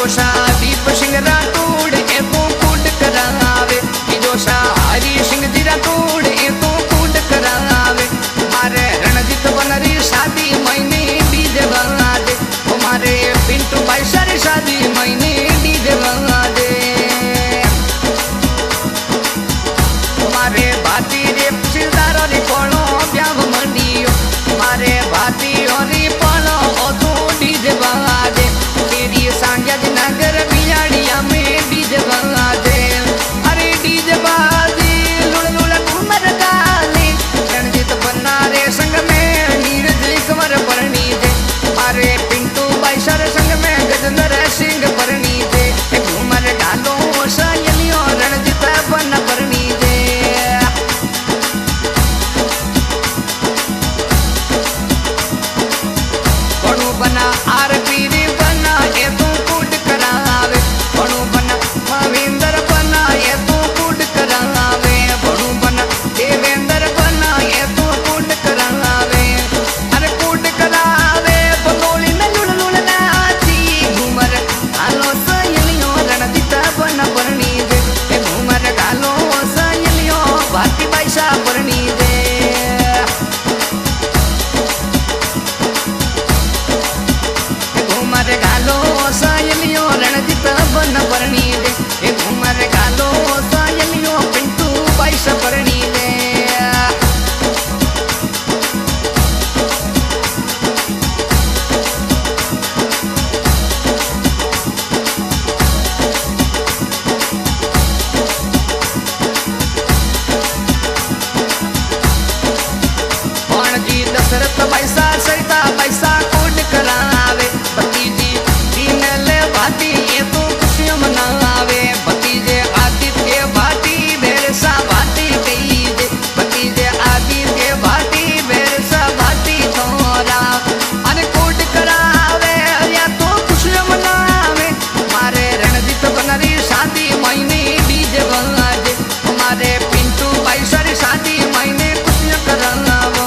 जोशा दीप सिंह राठौड़ ए तो कूट करावे, जोशा हरी सिंह जी राठौड़ ए तो कूट करावे। मारे रणजीत बनरी शादी महीने डीजे बना दे, मारे पिंटू भाई सारी शादी महीने डीजे बना दे। मारे भाती रे सिलदार रे कोनो ब्याह मंडियो, मारे भाती रे कोनो ओतो डीजे बना दे। तेरी सांग्या नगर बियाड़िया में डीजे बना दे। अरे डीजे बाजी लुड़ लुड़ घूमर गाली, रणजीत बन्ना रे संग में नीरज कंवर परनी दे। मारे पिंटू भाई सर संग में गजेंद्र सिंह परनी दे। घूमर गालो सहेलियों रणजीत बन्ना परनी दे। बणु बना आरपी रे बना ए तो कूट करावे, बणु बना मविंदर बना ए तो कूट करावे, बणु बना देवेंद्र बना ए तो कूट करावे। अरे कूट करावे बंदोली में लुड़ लुड़ नाची, घूमर गालो सहेलियों रणजीत बन्ना परनी दे। घूमर गालो सहेलियों भारती भाई सा परनी दे। घूमर गालो सहेलियों रणजीत बन्ना परनी दे। घूमर गालो सहेलियों पिंटू भाई सा परनी दे। दशरथ पैसा सरिता पैसा कूट करावे, भतीजी दीनल भाती ये तो खुशियां मनावे। भतीजे आदित्य भाती बेरसा भाती कईजे, भतीजे आदित्य भाती बेरसा भाती थोरा। अरे कूट करावे या तो खुशियां मनावे। मारे रणजीत बनरी शादी महीने डीजे बना दे, मारे पिंटू भाई सारी शादी महीने खुशियां करावो।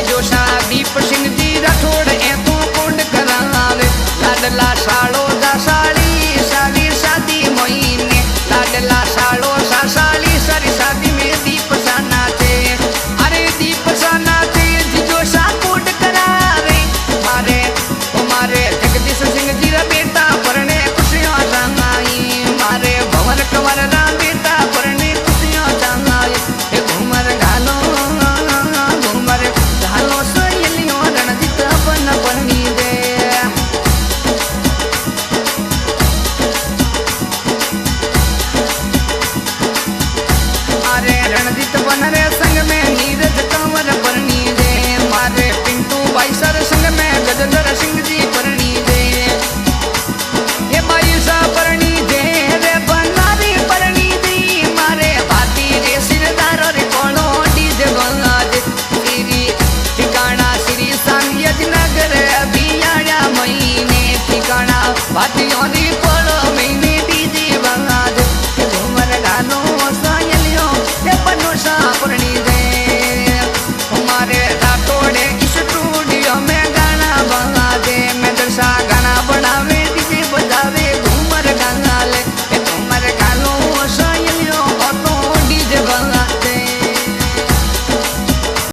जोशा दीप सिंह जी राठौड़ ए तो कूट करावे। लाडला सालो दा साली साली शादी महीने, लाडला सालो सा साली सारी शादी में दीप साना थे। अरे दीप साना थे जोशा कूट करावे। मारे मारे जगदीश सिंह जी रा बेटा परने खुशियां संगाई, मारे भवन कंवर रा बेटा परने खुशियां संगाई। घूमर गालो घूमर गालो सहेलियों रणजीत बन्ना परनी दे। मारे रणजीत बन रे संग में नीरज कंवर परनी दे। मारे पिंटू भाई सर संग में गजेंद्र सिंह जी